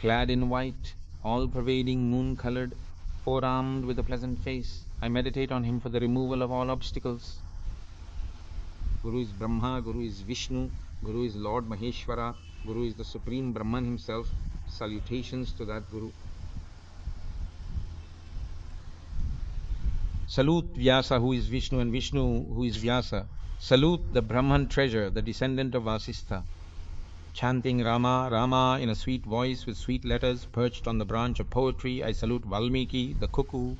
clad in white, all-pervading, moon-colored, four-armed with a pleasant face. I meditate on him for the removal of all obstacles. Guru is Brahma, Guru is Vishnu, Guru is Lord Maheshwara, Guru is the Supreme Brahman himself. Salutations to that Guru. Salute Vyasa, who is Vishnu, and Vishnu, who is Vyasa. Salute the Brahman treasure, the descendant of Vasistha. Chanting Rama, Rama in a sweet voice with sweet letters perched on the branch of poetry, I salute Valmiki, the cuckoo,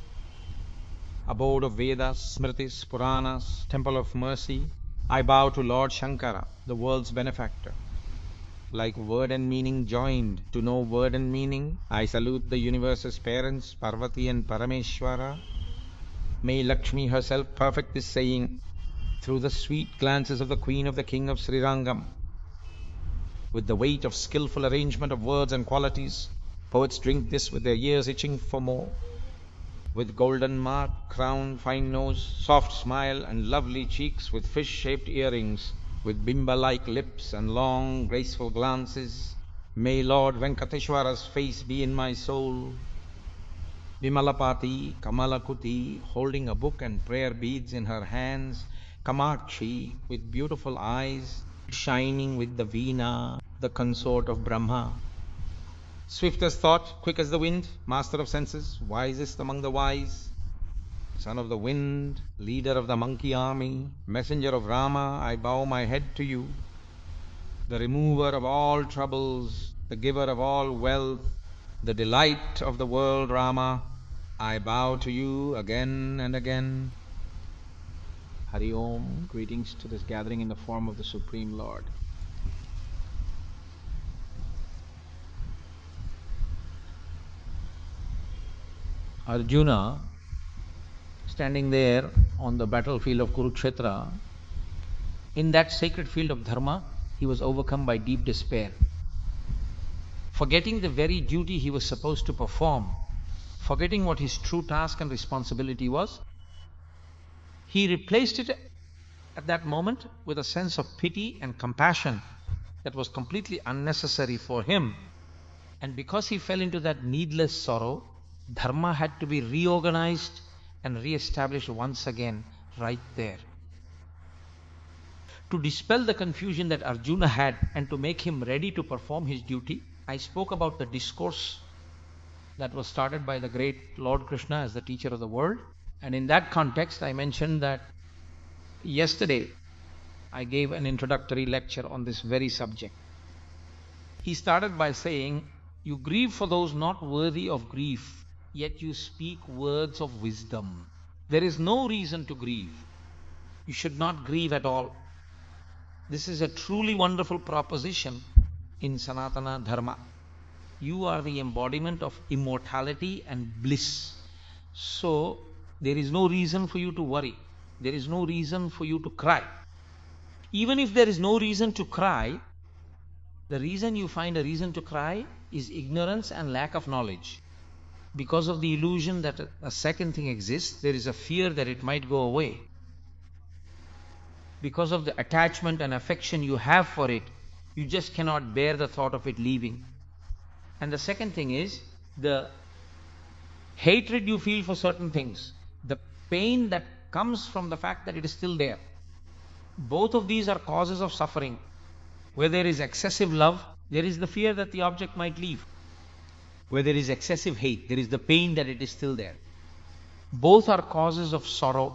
abode of Vedas, Smritis, Puranas, temple of mercy. I bow to Lord Shankara, the world's benefactor. Like word and meaning joined to know word and meaning, I salute the universe's parents, Parvati and Parameshwara. May Lakshmi herself perfect this saying through the sweet glances of the Queen of the King of Srirangam. With the weight of skillful arrangement of words and qualities, poets drink this with their ears itching for more. With golden mark, crown, fine nose, soft smile and lovely cheeks, with fish-shaped earrings, with bimba-like lips and long, graceful glances, may Lord Venkateshwara's face be in my soul. Vimalapati, Kamalakuti, holding a book and prayer beads in her hands, Kamakshi, with beautiful eyes, shining with the Veena, the consort of Brahma. Swift as thought, quick as the wind, master of senses, wisest among the wise, son of the wind, leader of the monkey army, messenger of Rama, I bow my head to you. The remover of all troubles, the giver of all wealth, the delight of the world, Rama, I bow to you again and again. Hari Om, greetings to this gathering in the form of the Supreme Lord. Arjuna, standing there on the battlefield of Kurukshetra, in that sacred field of dharma, he was overcome by deep despair. Forgetting the very duty he was supposed to perform, forgetting what his true task and responsibility was, he replaced it at that moment with a sense of pity and compassion that was completely unnecessary for him. And because he fell into that needless sorrow, dharma had to be reorganized and re-established once again right there. To dispel the confusion that Arjuna had and to make him ready to perform his duty, I spoke about the discourse that was started by the great Lord Krishna as the teacher of the world. And in that context, I mentioned that yesterday I gave an introductory lecture on this very subject. He started by saying, you grieve for those not worthy of grief, yet you speak words of wisdom. There is no reason to grieve. You should not grieve at all. This is a truly wonderful proposition in Sanatana Dharma. You are the embodiment of immortality and bliss. So, there is no reason for you to worry. There is no reason for you to cry. Even if there is no reason to cry, the reason you find a reason to cry is ignorance and lack of knowledge. Because of the illusion that a second thing exists, there is a fear that it might go away. Because of the attachment and affection you have for it, you just cannot bear the thought of it leaving. And the second thing is the hatred you feel for certain things, the pain that comes from the fact that it is still there. Both of these are causes of suffering. Where there is excessive love, there is the fear that the object might leave. Where there is excessive hate, there is the pain that it is still there. Both are causes of sorrow,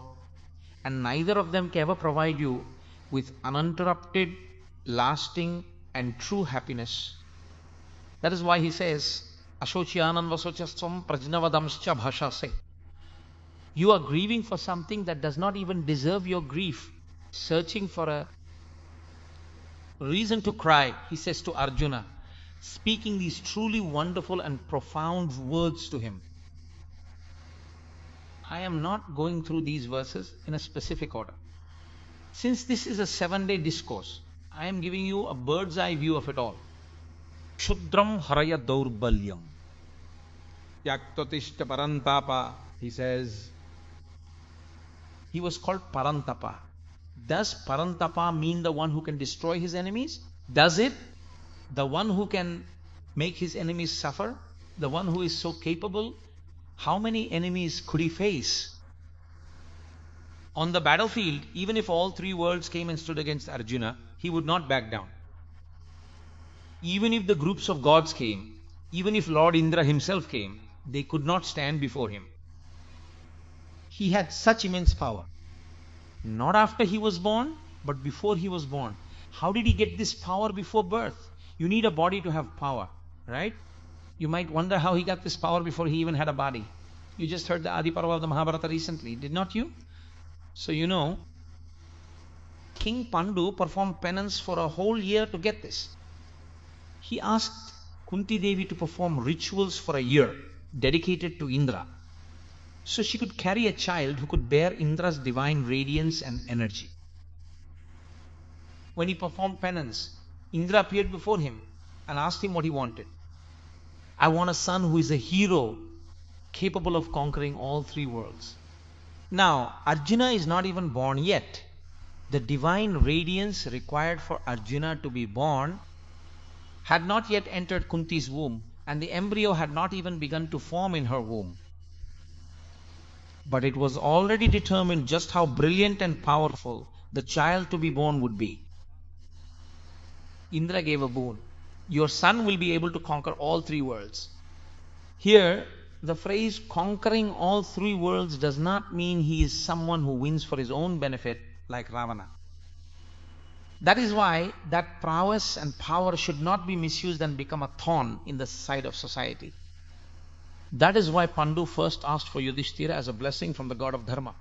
and neither of them can ever provide you with uninterrupted, lasting and true happiness. That is why he says, Ashocyanan vasochasvam prajnavadamscha bhashase. You are grieving for something that does not even deserve your grief, searching for a reason to cry, he says to Arjuna, speaking these truly wonderful and profound words to him. I am not going through these verses in a specific order. Since this is a 7-day discourse, I am giving you a bird's eye view of it all. Shudram haraya daurbalyam. Tyaktotishta parantapa, he says. He was called Parantapa. Does Parantapa mean the one who can destroy his enemies? Does it? The one who can make his enemies suffer? The one who is so capable, how many enemies could he face? On the battlefield, even if all three worlds came and stood against Arjuna, he would not back down. Even if the groups of gods came, even if Lord Indra himself came, they could not stand before him. He had such immense power. Not after he was born, but before he was born. How did he get this power before birth? You need a body to have power, right? You might wonder how he got this power before he even had a body. You just heard the Adi Parva of the Mahabharata recently, did not you? So you know, King Pandu performed penance for a whole year to get this. He asked Kunti Devi to perform rituals for a year dedicated to Indra, so she could carry a child who could bear Indra's divine radiance and energy. When he performed penance, Indra appeared before him and asked him what he wanted. I want a son who is a hero, capable of conquering all three worlds. Now, Arjuna is not even born yet. The divine radiance required for Arjuna to be born had not yet entered Kunti's womb, and the embryo had not even begun to form in her womb. But it was already determined just how brilliant and powerful the child to be born would be. Indra gave a boon. Your son will be able to conquer all three worlds. Here, the phrase conquering all three worlds does not mean he is someone who wins for his own benefit like Ravana. That is why that prowess and power should not be misused and become a thorn in the side of society. That is why Pandu first asked for Yudhishthira as a blessing from the god of Dharma.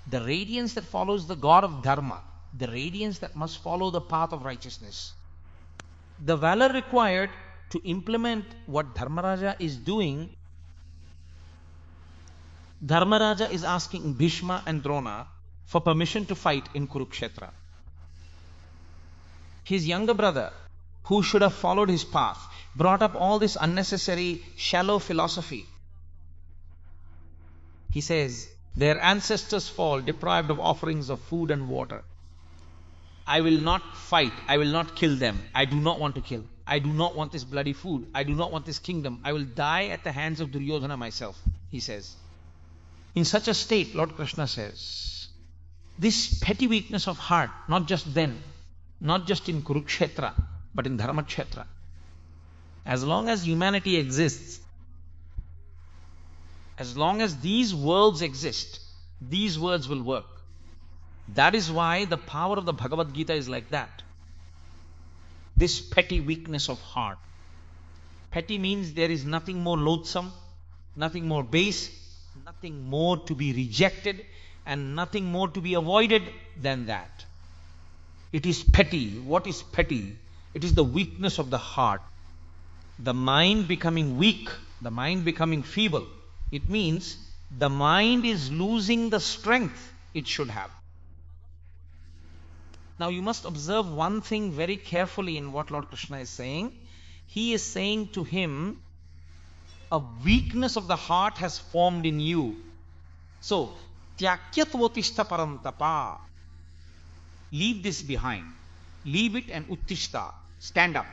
The radiance that follows the god of Dharma, the radiance that must follow the path of righteousness. The valor required to implement what Dharmaraja is doing. Dharmaraja is asking Bhishma and Drona for permission to fight in Kurukshetra. His younger brother, who should have followed his path, brought up all this unnecessary, shallow philosophy. He says, their ancestors fall deprived of offerings of food and water. I will not fight, I will not kill them. I do not want to kill. I do not want this bloody food. I do not want this kingdom. I will die at the hands of Duryodhana myself, he says. In such a state, Lord Krishna says, this petty weakness of heart, not just then, not just in Kurukshetra, but in Dharmakshetra. As long as humanity exists, as long as these worlds exist, these words will work. That is why the power of the Bhagavad Gita is like that. This petty weakness of heart. Petty means there is nothing more loathsome, nothing more base, nothing more to be rejected, and nothing more to be avoided than that. It is petty. What is petty? It is the weakness of the heart. The mind becoming weak, the mind becoming feeble. It means the mind is losing the strength it should have. Now you must observe one thing very carefully in what Lord Krishna is saying. He is saying to him, a weakness of the heart has formed in you. So, tyakyatvatishta parantapa. Leave this behind. Leave it and uttishta. Stand up.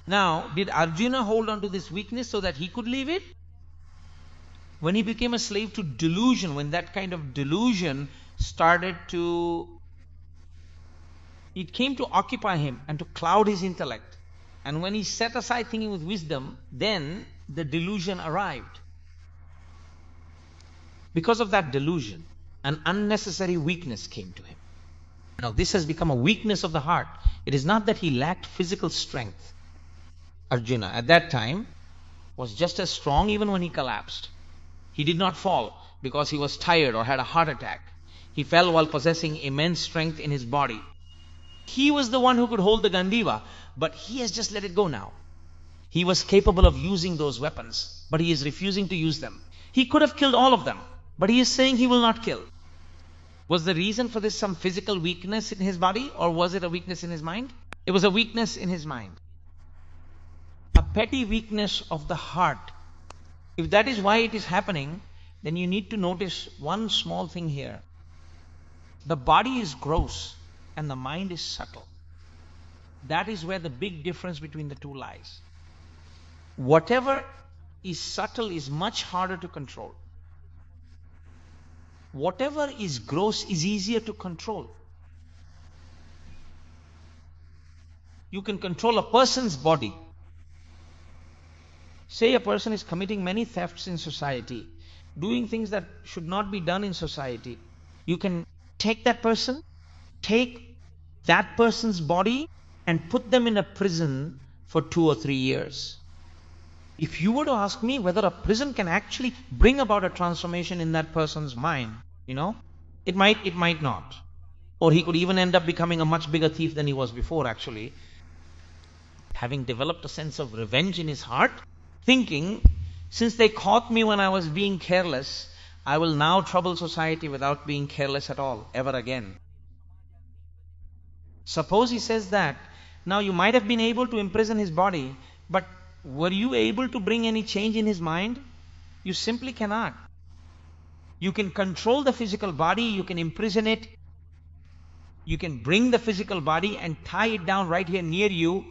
Now, did Arjuna hold on to this weakness so that he could leave it? When he became a slave to delusion, when that kind of delusion started to, it came to occupy him and to cloud his intellect. And when he set aside thinking with wisdom, then the delusion arrived. Because of that delusion, an unnecessary weakness came to him. Now this has become a weakness of the heart. It is not that he lacked physical strength. Arjuna at that time was just as strong even when he collapsed. He did not fall because he was tired or had a heart attack. He fell while possessing immense strength in his body. He was the one who could hold the Gandiva, but he has just let it go now. He was capable of using those weapons, but he is refusing to use them. He could have killed all of them, but he is saying he will not kill. Was the reason for this some physical weakness in his body, or was it a weakness in his mind? It was a weakness in his mind. A petty weakness of the heart. If that is why it is happening, then you need to notice one small thing here. The body is gross and the mind is subtle. That is where the big difference between the two lies. Whatever is subtle is much harder to control. Whatever is gross is easier to control. You can control a person's body. Say a person is committing many thefts in society, doing things that should not be done in society. You can take that person's body and put them in a prison for 2 or 3 years. If you were to ask me whether a prison can actually bring about a transformation in that person's mind, it might not. Or he could even end up becoming a much bigger thief than he was before, actually. Having developed a sense of revenge in his heart, thinking, since they caught me when I was being careless, I will now trouble society without being careless at all, ever again. Suppose he says that, now you might have been able to imprison his body, but were you able to bring any change in his mind? You simply cannot. You can control the physical body, you can imprison it, you can bring the physical body and tie it down right here near you,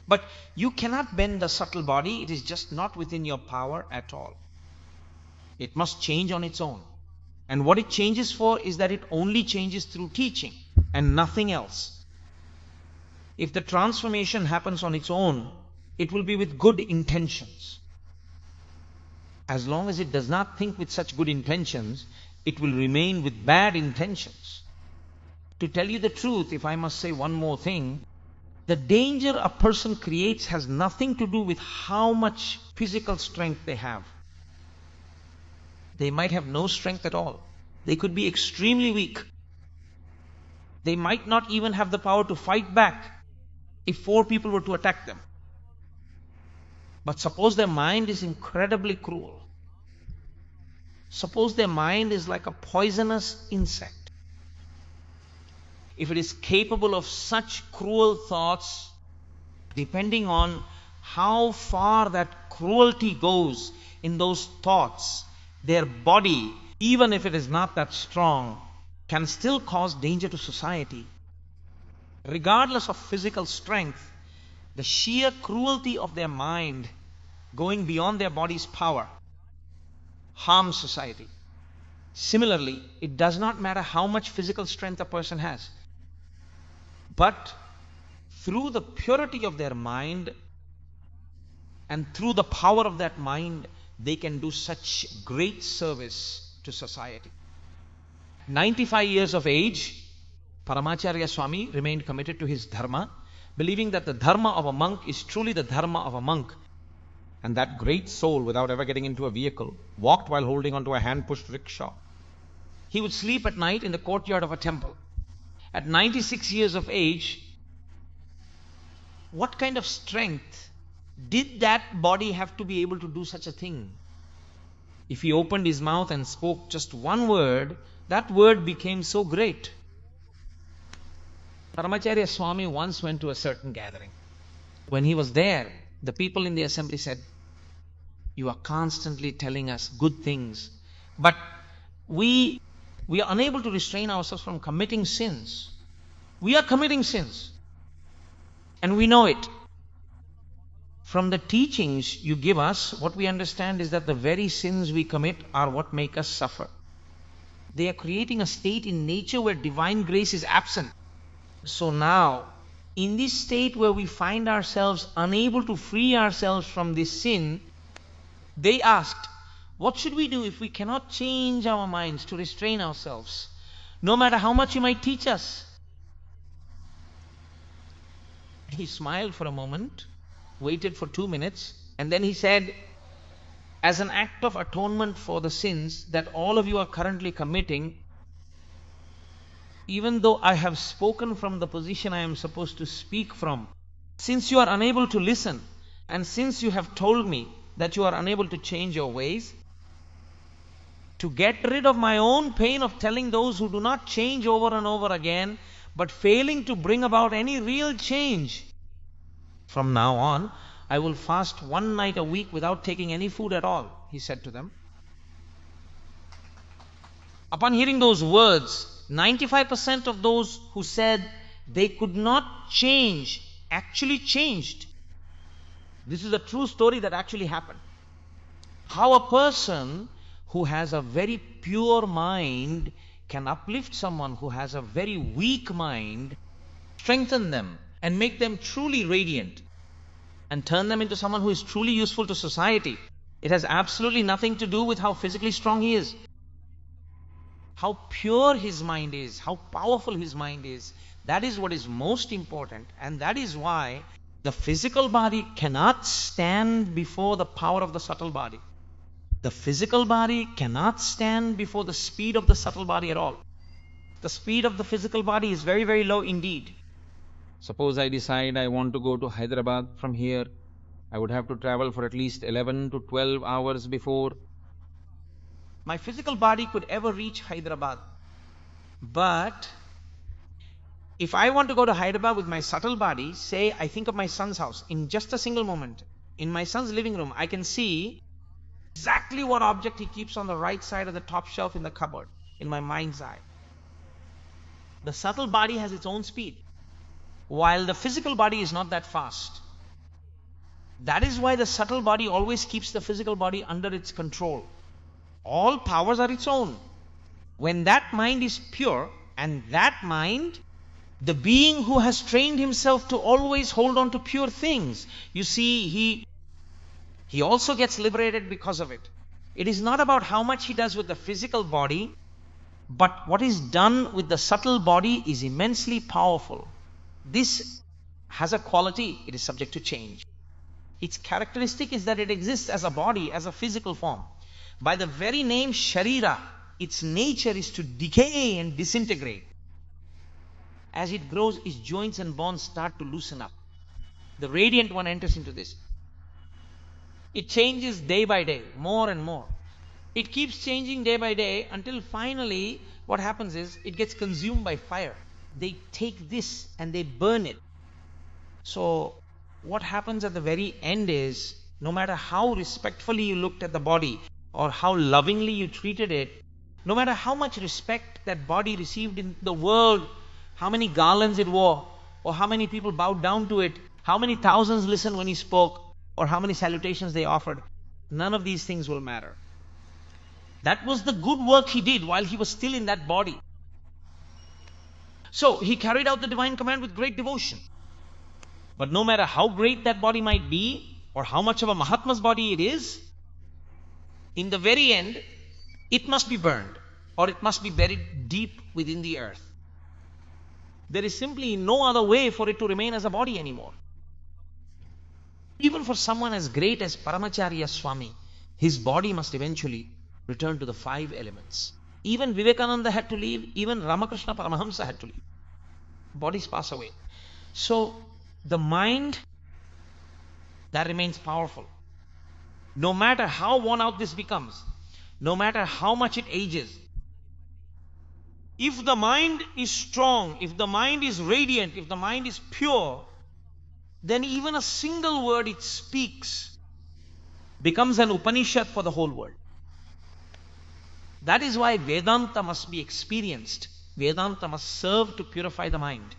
but you cannot bend the subtle body. It is just not within your power at all. It must change on its own. And what it changes for is that it only changes through teaching and nothing else. If the transformation happens on its own, it will be with good intentions. As long as it does not think with such good intentions, it will remain with bad intentions. To tell you the truth, if I must say one more thing, the danger a person creates has nothing to do with how much physical strength they have. They might have no strength at all. They could be extremely weak. They might not even have the power to fight back if 4 people were to attack them. But suppose their mind is incredibly cruel. Suppose their mind is like a poisonous insect. If it is capable of such cruel thoughts, depending on how far that cruelty goes in those thoughts, their body, even if it is not that strong, can still cause danger to society. Regardless of physical strength, the sheer cruelty of their mind, going beyond their body's power, harms society. Similarly, it does not matter how much physical strength a person has, but through the purity of their mind and through the power of that mind, they can do such great service to society. 95 years of age, Paramacharya Swami remained committed to his dharma, believing that the dharma of a monk is truly the dharma of a monk. And that great soul, without ever getting into a vehicle, walked while holding onto a hand-pushed rickshaw. He would sleep at night in the courtyard of a temple. At 96 years of age, what kind of strength did that body have to be able to do such a thing? If he opened his mouth and spoke just one word, that word became so great. Paramacharya Swami once went to a certain gathering. When he was there, the people in the assembly said, "You are constantly telling us good things, but we are unable to restrain ourselves from committing sins. We are committing sins, and we know it. From the teachings you give us, what we understand is that the very sins we commit are what make us suffer. They are creating a state in nature where divine grace is absent. So now, in this state where we find ourselves unable to free ourselves from this sin, they asked, what should we do if we cannot change our minds to restrain ourselves, no matter how much you might teach us?" He smiled for a moment, waited for 2 minutes, and then he said, "As an act of atonement for the sins that all of you are currently committing, even though I have spoken from the position I am supposed to speak from, since you are unable to listen, and since you have told me that you are unable to change your ways, to get rid of my own pain of telling those who do not change over and over again, but failing to bring about any real change, from now on, I will fast 1 night a week without taking any food at all," he said to them. Upon hearing those words, 95% of those who said They could not change, actually changed. This is a true story that actually happened. How a person who has a very pure mind can uplift someone who has a very weak mind, strengthen them, and make them truly radiant, and turn them into someone who is truly useful to society. It has absolutely nothing to do with how physically strong he is. How pure his mind is, how powerful his mind is, that is what is most important. And that is why the physical body cannot stand before the power of the subtle body. The physical body cannot stand before the speed of the subtle body at all. The speed of the physical body is very, very low indeed. Suppose I decide I want to go to Hyderabad from here. I would have to travel for at least 11 to 12 hours before my physical body could ever reach Hyderabad. But if I want to go to Hyderabad with my subtle body, say I think of my son's house, in just a single moment, in my son's living room, I can see exactly what object he keeps on the right side of the top shelf in the cupboard, in my mind's eye. The subtle body has its own speed, while the physical body is not that fast. That is why the subtle body always keeps the physical body under its control. All powers are its own. When that mind is pure, and that mind, the being who has trained himself to always hold on to pure things, you see, he also gets liberated because of it. It is not about how much he does with the physical body, but what is done with the subtle body is immensely powerful. This has a quality, it is subject to change. Its characteristic is that it exists as a body, as a physical form. By the very name Sharira, its nature is to decay and disintegrate. As it grows, its joints and bones start to loosen up. The radiant one enters into this. It changes day by day, more and more. It keeps changing day by day until finally what happens is it gets consumed by fire. They take this and they burn it. So what happens at the very end is, no matter how respectfully you looked at the body or how lovingly you treated it, no matter how much respect that body received in the world, how many garlands it wore, or how many people bowed down to it, how many thousands listened when he spoke, or how many salutations they offered, none of these things will matter. That was the good work he did while he was still in that body. So he carried out the divine command with great devotion. But no matter how great that body might be, or how much of a Mahatma's body it is, in the very end, it must be burned, or it must be buried deep within the earth. There is simply no other way for it to remain as a body anymore. Even for someone as great as Paramacharya Swami, his body must eventually return to the 5 elements. Even Vivekananda had to leave, even Ramakrishna Paramahamsa had to leave. Bodies pass away. So the mind, that remains powerful. No matter how worn out this becomes, no matter how much it ages, if the mind is strong, if the mind is radiant, if the mind is pure, then even a single word it speaks becomes an Upanishad for the whole world. That is why Vedanta must be experienced. Vedanta must serve to purify the mind.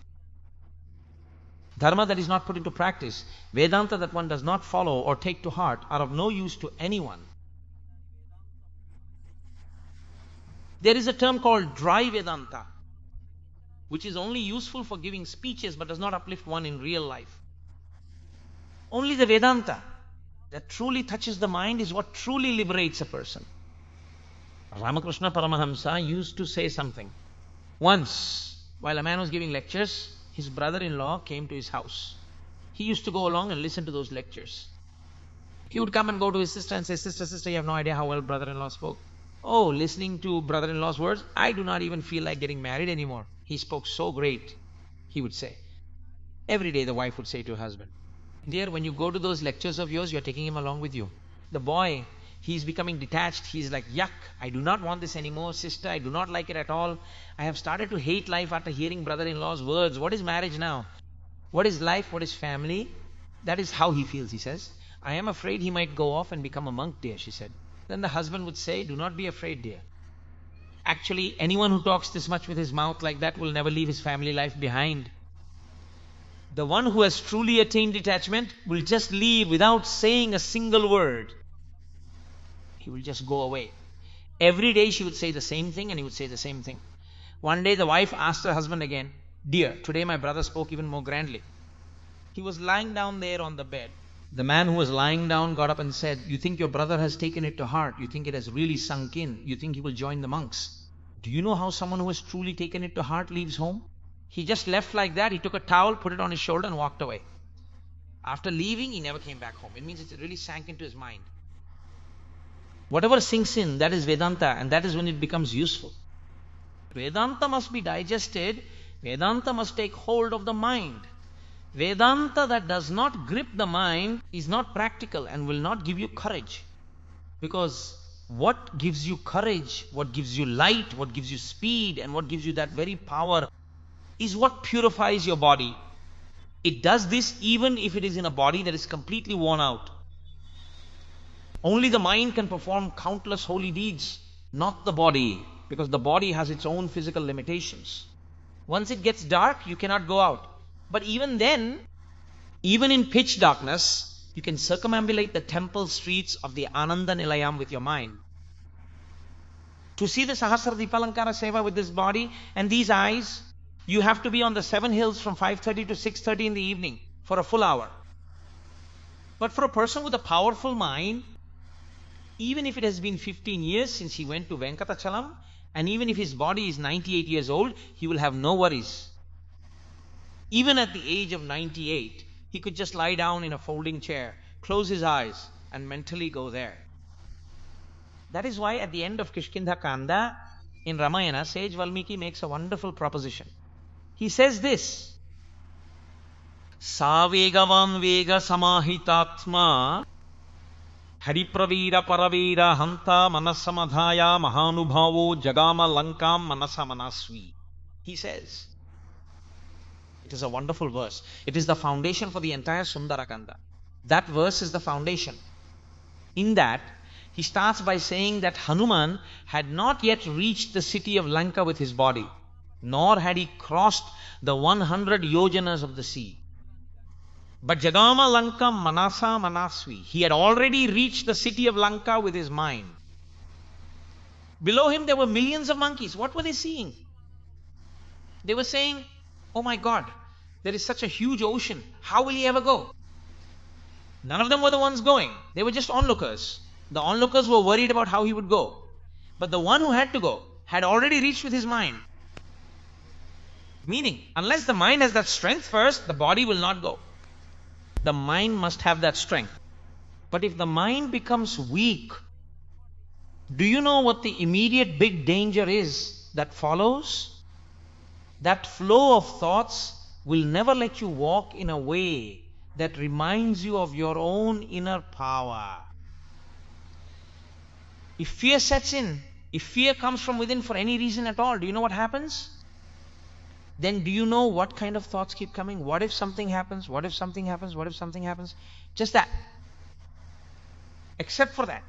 Dharma that is not put into practice, Vedanta that one does not follow or take to heart, are of no use to anyone. There is a term called dry Vedanta, which is only useful for giving speeches but does not uplift one in real life. Only the Vedanta that truly touches the mind is what truly liberates a person. Ramakrishna Paramahamsa used to say something. Once, while a man was giving lectures, his brother-in-law came to his house. He used to go along and listen to those lectures. He would come and go to his sister and say, Sister, you have no idea how well brother-in-law spoke. Oh, listening to brother-in-law's words, I do not even feel like getting married anymore. He spoke so great, he would say. Every day the wife would say to her husband, Dear, when you go to those lectures of yours, you are taking him along with you. The boy, he's becoming detached. He's like, yuck, I do not want this anymore. Sister, I do not like it at all. I have started to hate life after hearing brother-in-law's words. What is marriage now? What is life? What is family? That is how he feels, he says. I am afraid he might go off and become a monk, dear, she said. Then the husband would say, do not be afraid, dear. Actually, anyone who talks this much with his mouth like that will never leave his family life behind. The one who has truly attained detachment will just leave without saying a single word. He will just go away. Every day she would say the same thing and he would say the same thing. One day the wife asked her husband again, "Dear, today my brother spoke even more grandly." He was lying down there on the bed. The man who was lying down got up and said, "You think your brother has taken it to heart? You think it has really sunk in? You think he will join the monks? Do you know how someone who has truly taken it to heart leaves home? He just left like that. He took a towel, put it on his shoulder and walked away. After leaving, he never came back home." It means it really sank into his mind. Whatever sinks in, that is Vedanta, and that is when it becomes useful. Vedanta must be digested. Vedanta must take hold of the mind. Vedanta that does not grip the mind is not practical and will not give you courage. Because what gives you courage, what gives you light, what gives you speed, and what gives you that very power is what purifies your body. It does this even if it is in a body that is completely worn out. Only the mind can perform countless holy deeds, not the body, because the body has its own physical limitations. Once it gets dark, you cannot go out. But even then, even in pitch darkness, you can circumambulate the temple streets of the Ananda Nilayam with your mind. To see the Sahasra Dipalankara Seva with this body and these eyes, you have to be on the 7 hills from 5:30 to 6:30 in the evening for a full hour. But for a person with a powerful mind, even if it has been 15 years since he went to Venkatachalam, and even if his body is 98 years old, he will have no worries. Even at the age of 98, he could just lie down in a folding chair, close his eyes, and mentally go there. That is why at the end of Kishkindha Kanda, in Ramayana, sage Valmiki makes a wonderful proposition. He says this, Sa vegavan vega samahitatma Haripravira paravira hanta manasamadhaya mahanubhavo jagama lankam manasa manasvi. He says, it is a wonderful verse. It is the foundation for the entire Sundarakanda. That verse is the foundation. In that, he starts by saying that Hanuman had not yet reached the city of Lanka with his body, nor had he crossed the 100 yojanas of the sea. But Jagama Lankam Manasa Manasvi, he had already reached the city of Lanka with his mind. Below him there were millions of monkeys. What were they seeing? They were saying, "Oh my God, there is such a huge ocean. How will he ever go?" None of them were the ones going. They were just onlookers. The onlookers were worried about how he would go. But the one who had to go had already reached with his mind. Meaning, unless the mind has that strength first, the body will not go. The mind must have that strength. But if the mind becomes weak, do you know what the immediate big danger is that follows? That flow of thoughts will never let you walk in a way that reminds you of your own inner power. If fear sets in, if fear comes from within for any reason at all, do you know what happens? Then do you know what kind of thoughts keep coming? What if something happens? What if something happens? What if something happens? Just that. Except for that,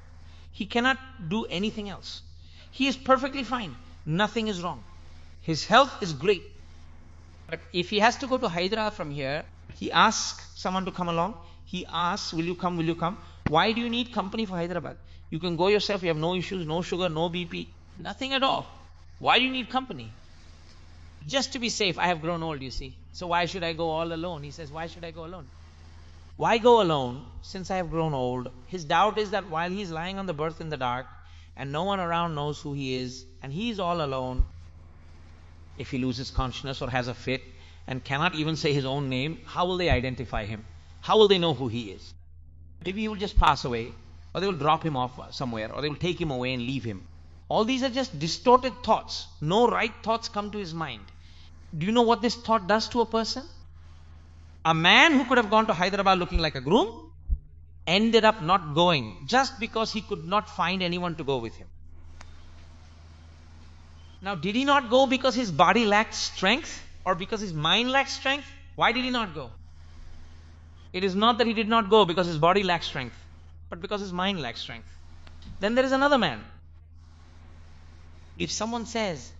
he cannot do anything else. He is perfectly fine. Nothing is wrong. His health is great. But if he has to go to Hyderabad from here, he asks someone to come along. He asks, "Will you come? Will you come?" Why do you need company for Hyderabad? You can go yourself. You have no issues, no sugar, no BP, nothing at all. Why do you need company? Just to be safe. I have grown old, you see. So why should I go all alone? He says, why should I go alone? Why go alone since I have grown old? His doubt is that while he is lying on the berth in the dark and no one around knows who he is and he is all alone, if he loses consciousness or has a fit and cannot even say his own name, how will they identify him? How will they know who he is? Maybe he will just pass away, or they will drop him off somewhere, or they will take him away and leave him. All these are just distorted thoughts. No right thoughts come to his mind. Do you know what this thought does to a person? A man who could have gone to Hyderabad looking like a groom ended up not going just because he could not find anyone to go with him. Now, did he not go because his body lacked strength or because his mind lacked strength? Why did he not go? It is not that he did not go because his body lacked strength, but because his mind lacked strength. Then there is another man. If someone says,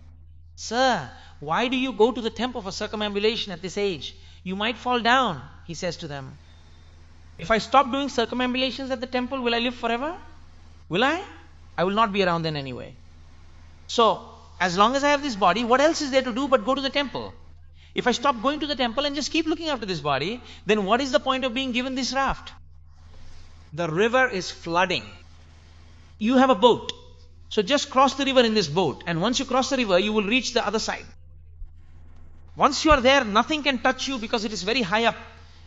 "Sir, why do you go to the temple for circumambulation at this age? You might fall down, he says to them. If I stop doing circumambulations at the temple, will I live forever? Will I? I will not be around then anyway. So, as long as I have this body, what else is there to do but go to the temple? If I stop going to the temple and just keep looking after this body, then what is the point of being given this raft? The river is flooding. You have a boat. So just cross the river in this boat. And once you cross the river, you will reach the other side. Once you are there, nothing can touch you because it is very high up.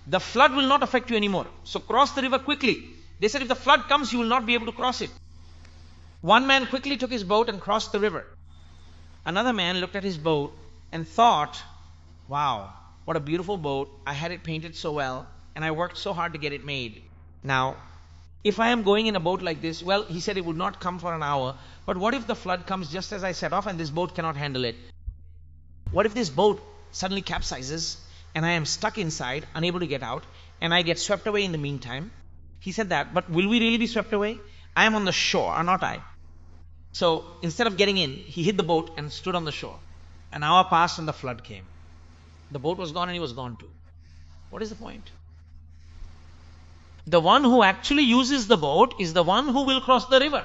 The flood will not affect you anymore. So cross the river quickly. They said if the flood comes, you will not be able to cross it. One man quickly took his boat and crossed the river. Another man looked at his boat and thought, wow, what a beautiful boat. I had it painted so well and I worked so hard to get it made. Now, if I am going in a boat like this, well, he said it would not come for an hour. But what if the flood comes just as I set off and this boat cannot handle it? What if this boat suddenly capsizes and I am stuck inside, unable to get out, and I get swept away in the meantime? He said that, but will we really be swept away? I am on the shore, or not I? So instead of getting in, he hid the boat and stood on the shore. An hour passed and the flood came. The boat was gone and he was gone too. What is the point? The one who actually uses the boat is the one who will cross the river,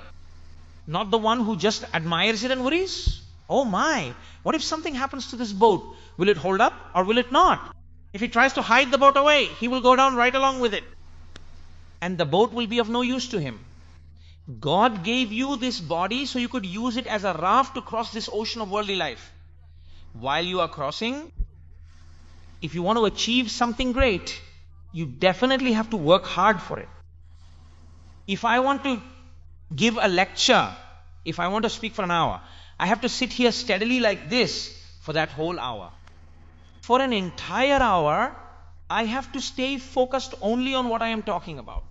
not the one who just admires it and worries. Oh my, what if something happens to this boat? Will it hold up or will it not? If he tries to hide the boat away, he will go down right along with it. And the boat will be of no use to him. God gave you this body so you could use it as a raft to cross this ocean of worldly life. While you are crossing, if you want to achieve something great, you definitely have to work hard for it. If I want to give a lecture, if I want to speak for an hour, I have to sit here steadily like this for that whole hour. For an entire hour, I have to stay focused only on what I am talking about.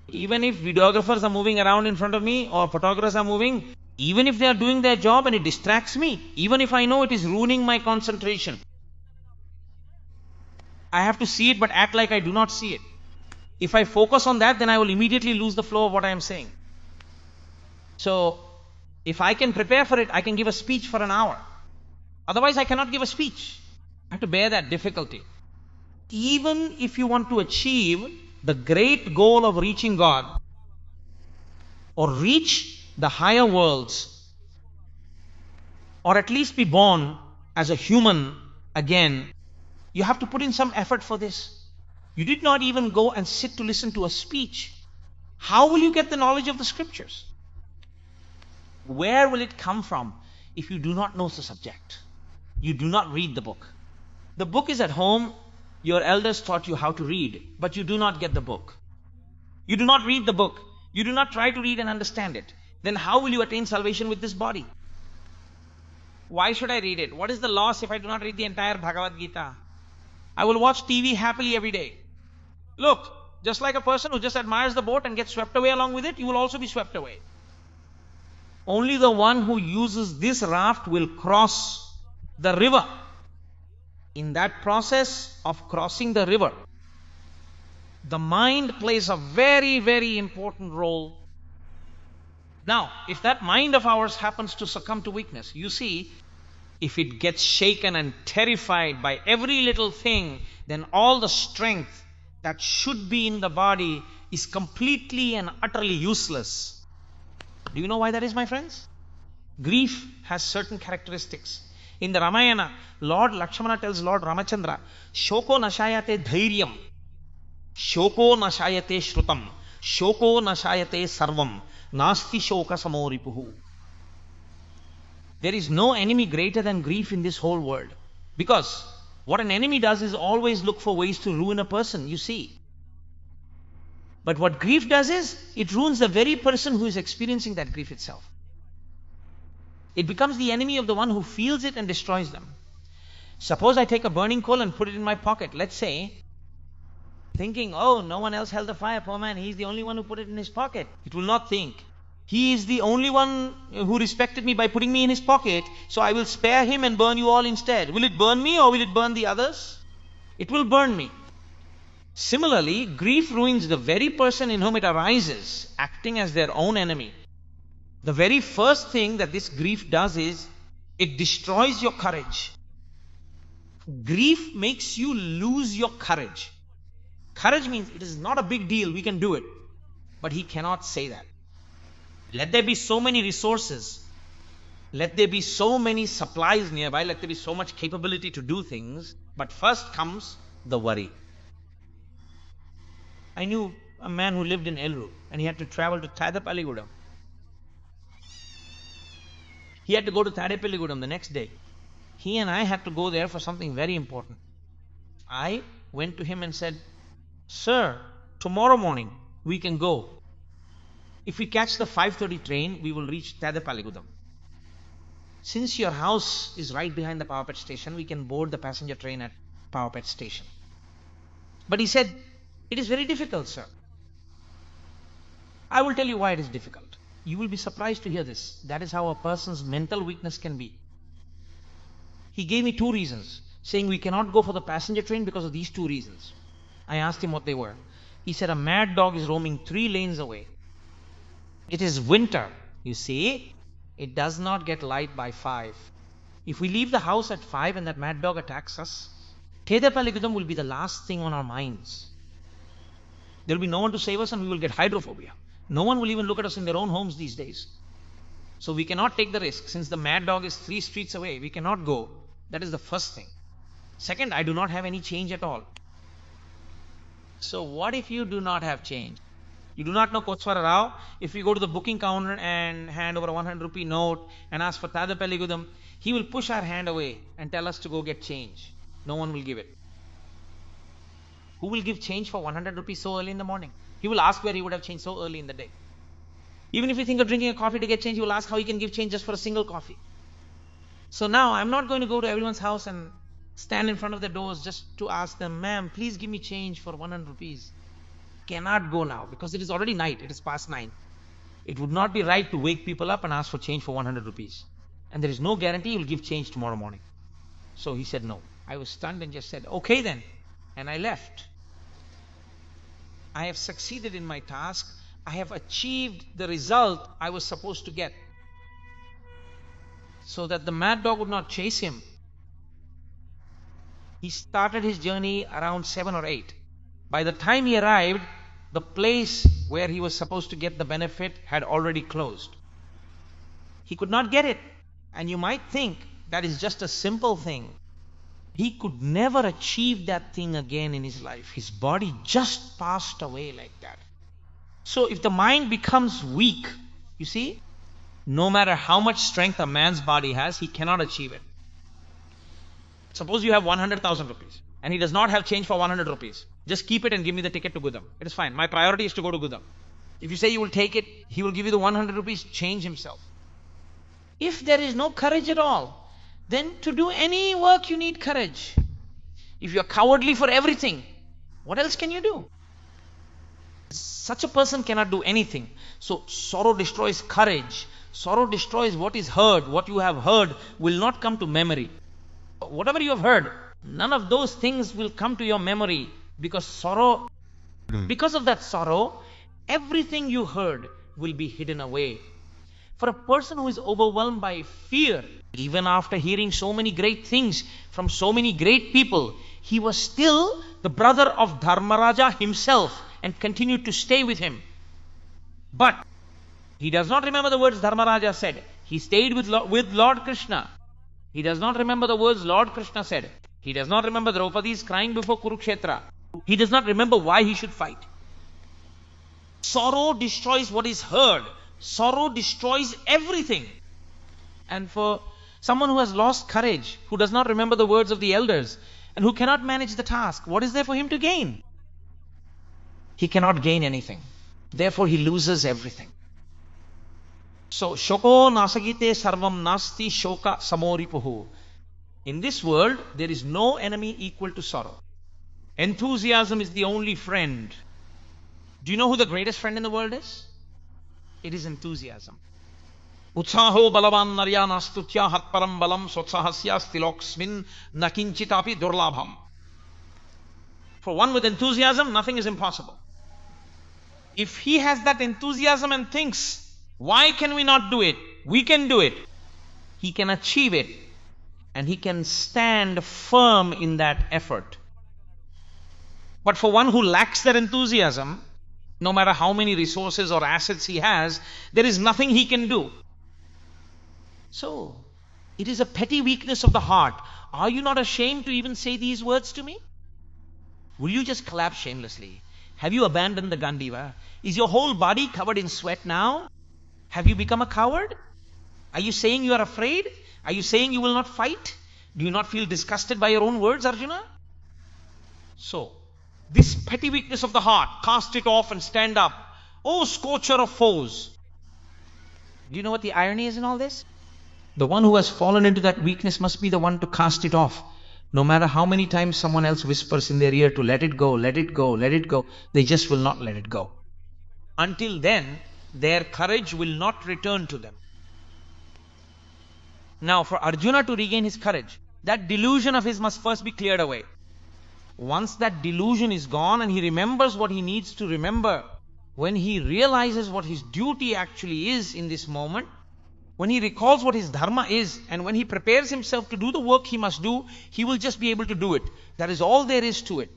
Even if videographers are moving around in front of me or photographers are moving, even if they are doing their job and it distracts me, even if I know it is ruining my concentration, I have to see it but act like I do not see it. If I focus on that, then I will immediately lose the flow of what I am saying. So, if I can prepare for it, I can give a speech for an hour. Otherwise, I cannot give a speech. I have to bear that difficulty. Even if you want to achieve the great goal of reaching God or reach the higher worlds or at least be born as a human again, you have to put in some effort for this. You did not even go and sit to listen to a speech. How will you get the knowledge of the scriptures? Where will it come from if you do not know the subject? You do not read the book. The book is at home. Your elders taught you how to read, but you do not get the book. You do not read the book. You do not try to read and understand it. Then how will you attain salvation with this body? Why should I read it? What is the loss if I do not read the entire Bhagavad Gita? I will watch TV happily every day. Look, just like a person who just admires the boat and gets swept away along with it, you will also be swept away. Only the one who uses this raft will cross the river. In that process of crossing the river, the mind plays a very, very important role. Now, if that mind of ours happens to succumb to weakness, you see, if it gets shaken and terrified by every little thing, then all the strength that should be in the body is completely and utterly useless. Do you know why that is, my friends? Grief has certain characteristics. In the Ramayana, Lord Lakshmana tells Lord Ramachandra, Shoko nashayate dhairyam, Shoko nashayate shrutam, Shoko nashayate sarvam, Nasti shoka samoripuhu. There is no enemy greater than grief in this whole world. Because what an enemy does is always look for ways to ruin a person, you see. But what grief does is, it ruins the very person who is experiencing that grief itself. It becomes the enemy of the one who feels it and destroys them. Suppose I take a burning coal and put it in my pocket, let's say, thinking, oh, no one else held the fire, poor man, he's the only one who put it in his pocket. It will not think, he is the only one who respected me by putting me in his pocket, so I will spare him and burn you all instead. Will it burn me or will it burn the others? It will burn me. Similarly, grief ruins the very person in whom it arises, acting as their own enemy. The very first thing that this grief does is, it destroys your courage. Grief makes you lose your courage. Courage means it is not a big deal, we can do it. But he cannot say that. Let there be so many resources, let there be so many supplies nearby, let there be so much capability to do things, but first comes the worry. I knew a man who lived in Elru and he had to travel to Thadapalligudam. He had to go to Thadapalligudam the next day. He and I had to go there for something very important. I went to him and said, "Sir, tomorrow morning we can go. If we catch the 5:30 train, we will reach Thadapalligudam. Since your house is right behind the power pet station, we can board the passenger train at power pet station." But he said, "It is very difficult, sir." I will tell you why it is difficult. You will be surprised to hear this. That is how a person's mental weakness can be. He gave me 2 reasons, saying we cannot go for the passenger train because of these 2 reasons. I asked him what they were. He said, a mad dog is roaming 3 lanes away. It is winter. You see, it does not get light by 5. If we leave the house at 5 and that mad dog attacks us, Thedapalligudam will be the last thing on our minds. There will be no one to save us and we will get hydrophobia. No one will even look at us in their own homes these days. So we cannot take the risk. Since the mad dog is 3 streets away, we cannot go. That is the first thing. Second, I do not have any change at all. So what if you do not have change? You do not know Koteswara Rao. If you go to the booking counter and hand over a 100 rupee note and ask for Thadapalligudam, he will push our hand away and tell us to go get change. No one will give it. Who will give change for 100 rupees so early in the morning? He will ask where he would have change so early in the day. Even if you think of drinking a coffee to get change, he will ask how he can give change just for a single coffee. So now I'm not going to go to everyone's house and stand in front of their doors just to ask them, "Ma'am, please give me change for 100 rupees. Cannot go now because it is already night. It is past 9. It would not be right to wake people up and ask for change for 100 rupees. And there is no guarantee he will give change tomorrow morning. So he said no. I was stunned and just said, "Okay then." And I left. I have succeeded in my task. I have achieved the result I was supposed to get. So that the mad dog would not chase him. He started his journey around 7 or 8. By the time he arrived, the place where he was supposed to get the benefit had already closed. He could not get it. And you might think that is just a simple thing. He could never achieve that thing again in his life. His body just passed away like that. So if the mind becomes weak, you see, no matter how much strength a man's body has, he cannot achieve it. Suppose you have 100,000 rupees and he does not have change for 100 rupees. Just keep it and give me the ticket to Gudam. It is fine. My priority is to go to Gudam. If you say you will take it, he will give you the 100 rupees change himself. If there is no courage at all, then to do any work you need courage. If you are cowardly for everything, what else can you do? Such a person cannot do anything. So sorrow destroys courage. Sorrow destroys what is heard. What you have heard will not come to memory. Whatever you have heard, none of those things will come to your memory because sorrow, because of that sorrow, everything you heard will be hidden away. For a person who is overwhelmed by fear, even after hearing so many great things from so many great people, he was still the brother of Dharmaraja himself and continued to stay with him. But he does not remember the words Dharmaraja said. He stayed with Lord Krishna. He does not remember the words Lord Krishna said. He does not remember Draupadi's crying before Kurukshetra. He does not remember why he should fight. Sorrow destroys what is heard. Sorrow destroys everything. And for someone who has lost courage, who does not remember the words of the elders, and who cannot manage the task, what is there for him to gain? He cannot gain anything. Therefore, he loses everything. So, shoko nasagite sarvam nasti shoka samoripuhu. In this world, there is no enemy equal to sorrow. Enthusiasm is the only friend. Do you know who the greatest friend in the world is? It is enthusiasm. Utsaho balavan narya nastutya hatparam balam sotsahasya stiloksmin nakinchitapi durlabham. For one with enthusiasm, nothing is impossible. If he has that enthusiasm and thinks, why can we not do it? We can do it. He can achieve it. and he can stand firm in that effort. But for one who lacks that enthusiasm, no matter how many resources or assets he has, there is nothing he can do. So, it is a petty weakness of the heart. Are you not ashamed to even say these words to me? Will you just collapse shamelessly? Have you abandoned the Gandiva? Is your whole body covered in sweat now? Have you become a coward? Are you saying you are afraid? Are you saying you will not fight? Do you not feel disgusted by your own words, Arjuna? So, this petty weakness of the heart, cast it off and stand up. Oh, scorcher of foes! Do you know what the irony is in all this? The one who has fallen into that weakness must be the one to cast it off. No matter how many times someone else whispers in their ear to let it go, let it go, let it go, they just will not let it go. Until then, their courage will not return to them. Now, for Arjuna to regain his courage, that delusion of his must first be cleared away. Once that delusion is gone and he remembers what he needs to remember, when he realizes what his duty actually is in this moment, when he recalls what his dharma is, and when he prepares himself to do the work he must do, he will just be able to do it. That is all there is to it.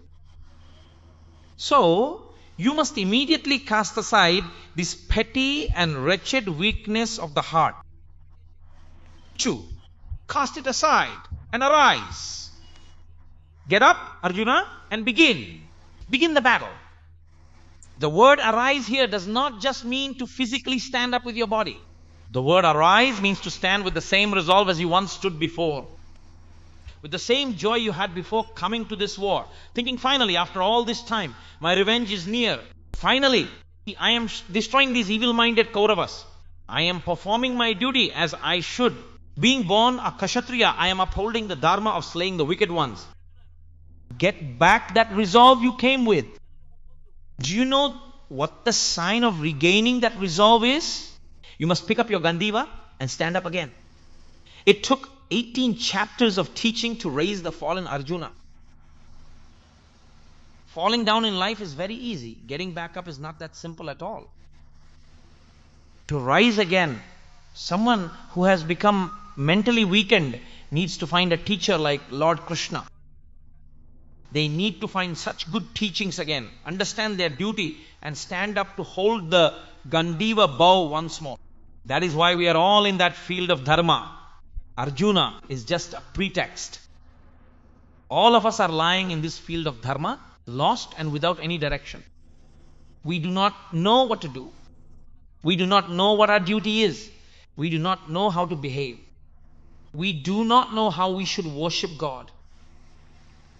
So, you must immediately cast aside this petty and wretched weakness of the heart. 2. Cast it aside and arise. Get up, Arjuna, and begin. Begin the battle. The word arise here does not just mean to physically stand up with your body. The word arise means to stand with the same resolve as you once stood before. With the same joy you had before coming to this war. Thinking, finally, after all this time, my revenge is near. Finally, I am destroying these evil-minded Kauravas. I am performing my duty as I should. Being born a Kshatriya, I am upholding the dharma of slaying the wicked ones. Get back that resolve you came with. Do you know what the sign of regaining that resolve is? You must pick up your Gandiva and stand up again. It took 18 chapters of teaching to raise the fallen Arjuna. Falling down in life is very easy. Getting back up is not that simple at all. To rise again, someone who has become mentally weakened needs to find a teacher like Lord Krishna. They need to find such good teachings again, understand their duty, and stand up to hold the Gandiva bow once more. That is why we are all in that field of dharma. Arjuna is just a pretext. All of us are lying in this field of dharma, lost and without any direction. We do not know what to do. We do not know what our duty is. We do not know how to behave. We do not know how we should worship God.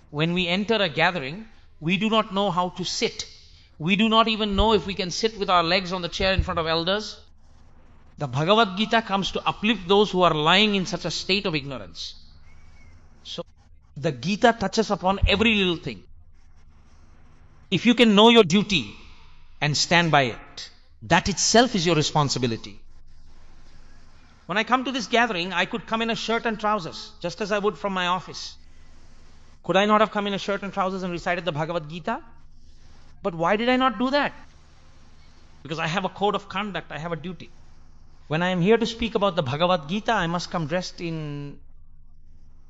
When we enter a gathering, we do not know how to sit. We do not even know if we can sit with our legs on the chair in front of elders. The Bhagavad Gita comes to uplift those who are lying in such a state of ignorance. So, the Gita touches upon every little thing. If you can know your duty and stand by it, that itself is your responsibility. When I come to this gathering, I could come in a shirt and trousers, just as I would from my office. Could I not have come in a shirt and trousers and recited the Bhagavad Gita? But why did I not do that? Because I have a code of conduct, I have a duty. When I am here to speak about the Bhagavad Gita, I must come dressed in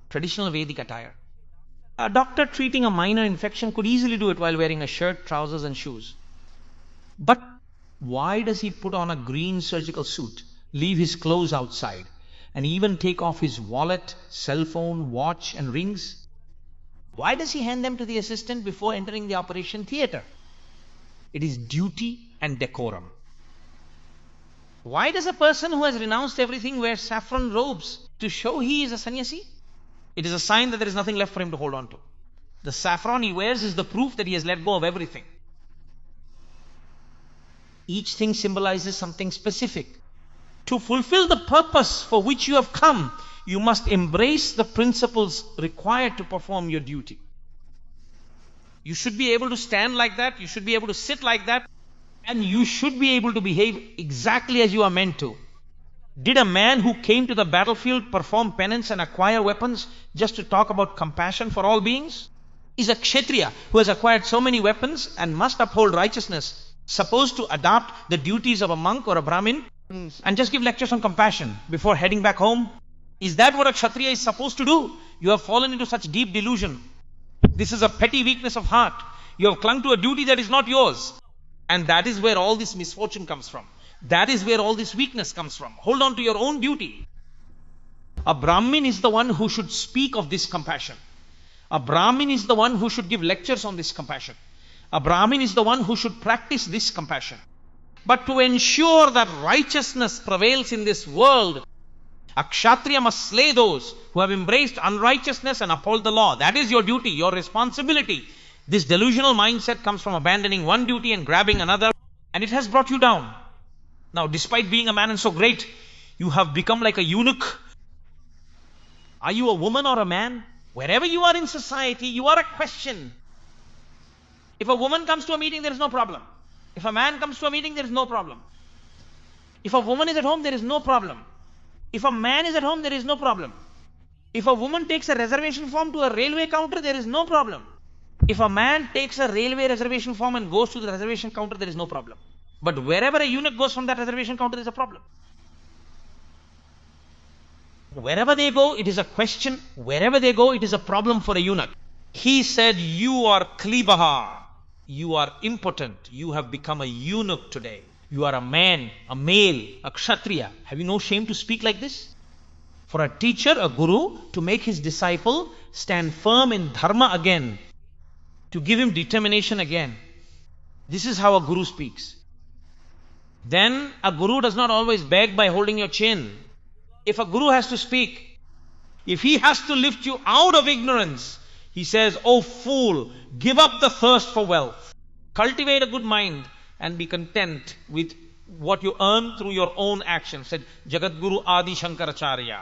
traditional Vedic attire. A doctor treating a minor infection could easily do it while wearing a shirt, trousers and shoes. But why does he put on a green surgical suit, leave his clothes outside, and even take off his wallet, cell phone, watch and rings? Why does he hand them to the assistant before entering the operation theatre? It is duty and decorum. Why does a person who has renounced everything wear saffron robes? To show he is a sannyasi? It is a sign that there is nothing left for him to hold on to. The saffron he wears is the proof that he has let go of everything. Each thing symbolizes something specific. To fulfill the purpose for which you have come, you must embrace the principles required to perform your duty. You should be able to stand like that, you should be able to sit like that, and you should be able to behave exactly as you are meant to. Did a man who came to the battlefield perform penance and acquire weapons just to talk about compassion for all beings? Is a Kshatriya who has acquired so many weapons and must uphold righteousness supposed to adopt the duties of a monk or a Brahmin and just give lectures on compassion before heading back home? Is that what a Kshatriya is supposed to do? You have fallen into such deep delusion. This is a petty weakness of heart. You have clung to a duty that is not yours. And that is where all this misfortune comes from. That is where all this weakness comes from. Hold on to your own duty. A Brahmin is the one who should speak of this compassion. A Brahmin is the one who should give lectures on this compassion. A Brahmin is the one who should practice this compassion. But to ensure that righteousness prevails in this world, a Kshatriya must slay those who have embraced unrighteousness and uphold the law. That is your duty, your responsibility. This delusional mindset comes from abandoning one duty and grabbing another, and it has brought you down. Now, despite being a man and so great, you have become like a eunuch. Are you a woman or a man? Wherever you are in society, you are a question. If a woman comes to a meeting, there is no problem. If a man comes to a meeting, there is no problem. If a woman is at home, there is no problem. If a man is at home, there is no problem. If a woman takes a reservation form to a railway counter, there is no problem. If a man takes a railway reservation form and goes to the reservation counter, there is no problem. But wherever a eunuch goes from that reservation counter, there is a problem. Wherever they go, it is a question. Wherever they go, it is a problem for a eunuch. He said, you are klibaha. You are impotent. You have become a eunuch today. You are a man, a male, a kshatriya. Have you no shame to speak like this? For a teacher, a guru, to make his disciple stand firm in dharma again, to give him determination again. This is how a guru speaks. Then a guru does not always beg by holding your chin. If a guru has to speak, if he has to lift you out of ignorance, he says, oh fool, give up the thirst for wealth. Cultivate a good mind and be content with what you earn through your own actions, said Jagadguru Adi Shankaracharya.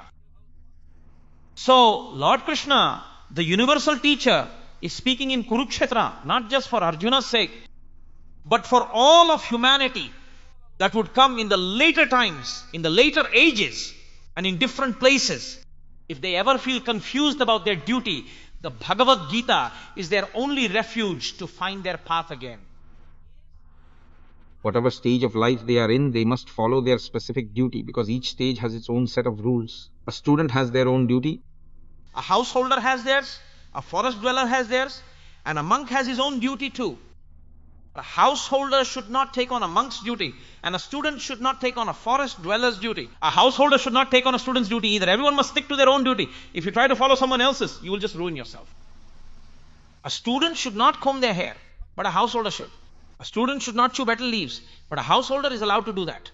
So, Lord Krishna, the universal teacher, is speaking in Kurukshetra, not just for Arjuna's sake, but for all of humanity that would come in the later times, in the later ages, and in different places. If they ever feel confused about their duty, the Bhagavad Gita is their only refuge to find their path again. Whatever stage of life they are in, they must follow their specific duty, because each stage has its own set of rules. A student has their own duty. A householder has theirs, a forest dweller has theirs, and a monk has his own duty too. A householder should not take on a monk's duty, and a student should not take on a forest dweller's duty. A householder should not take on a student's duty either. Everyone must stick to their own duty. If you try to follow someone else's, you will just ruin yourself. A student should not comb their hair, but a householder should. A student should not chew betel leaves, but a householder is allowed to do that.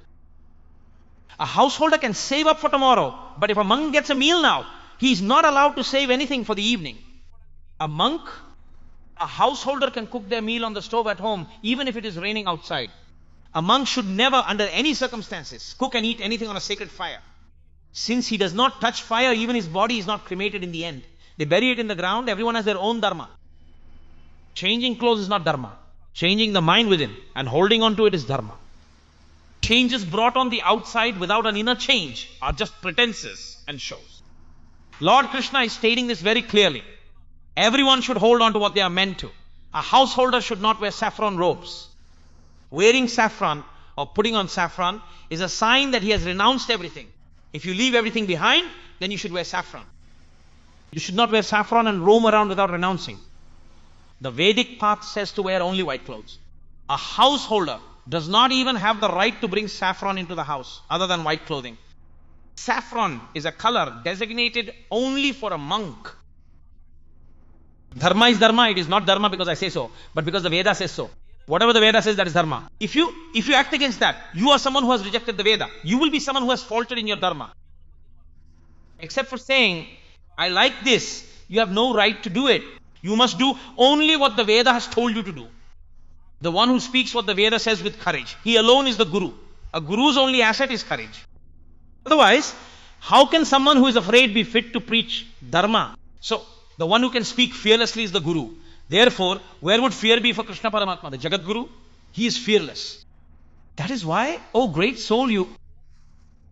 A householder can save up for tomorrow, but if a monk gets a meal now, he is not allowed to save anything for the evening. A monk, a householder can cook their meal on the stove at home, even if it is raining outside. A monk should never, under any circumstances, cook and eat anything on a sacred fire. Since he does not touch fire, even his body is not cremated in the end. They bury it in the ground, everyone has their own dharma. Changing clothes is not dharma. Changing the mind within and holding on to it is dharma. Changes brought on the outside without an inner change are just pretenses and shows. Lord Krishna is stating this very clearly. Everyone should hold on to what they are meant to. A householder should not wear saffron robes. Wearing saffron or putting on saffron is a sign that he has renounced everything. If you leave everything behind, then you should wear saffron. You should not wear saffron and roam around without renouncing. The Vedic path says to wear only white clothes. A householder does not even have the right to bring saffron into the house other than white clothing. Saffron is a color designated only for a monk. Dharma is dharma. It is not dharma because I say so, but because the Veda says so. Whatever the Veda says, that is dharma. If you act against that, you are someone who has rejected the Veda. You will be someone who has faltered in your dharma. Except for saying, I like this, you have no right to do it. You must do only what the Veda has told you to do. The one who speaks what the Veda says with courage. He alone is the guru. A guru's only asset is courage. Otherwise, how can someone who is afraid be fit to preach dharma? So, the one who can speak fearlessly is the guru. Therefore, where would fear be for Krishna Paramatma, the Jagat Guru? He is fearless. That is why, oh great soul, you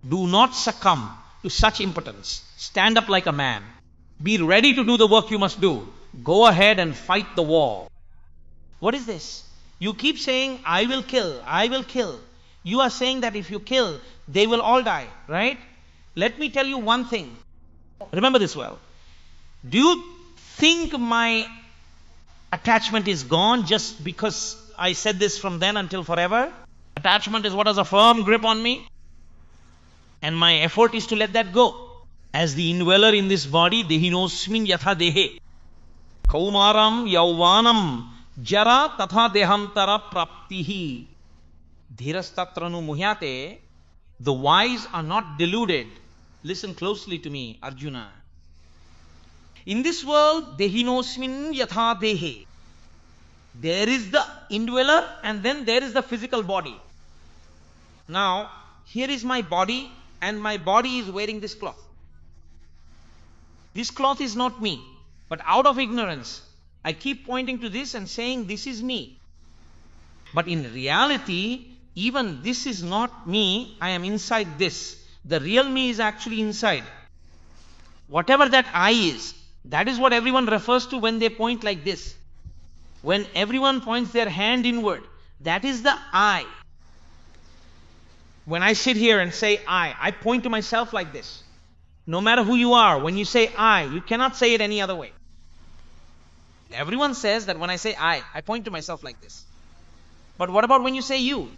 do not succumb to such impotence. Stand up like a man. Be ready to do the work you must do. Go ahead and fight the war. What is this? You keep saying, I will kill, I will kill. You are saying that if you kill, they will all die, right? Let me tell you one thing. Remember this well. Do you think my attachment is gone just because I said this from then until forever? Attachment is what has a firm grip on me, and my effort is to let that go. As the indweller in this body, dehinosmin yatha dehe, kaumaram yauvanam jara tatha dehantara praptihi, dhirastatranu muhyate. The wise are not deluded. Listen closely to me, Arjuna. In this world, dehinosmin yatha dehe, there is the indweller and then there is the physical body. Now, here is my body, and my body is wearing this cloth. This cloth is not me, but out of ignorance, I keep pointing to this and saying this is me. But in reality, even this is not me, I am inside this. The real me is actually inside. Whatever that I is, that is what everyone refers to when they point like this. When everyone points their hand inward, that is the I. When I sit here and say I point to myself like this. No matter who you are, when you say I, you cannot say it any other way. Everyone says that when I say I point to myself like this. But what about when you say you?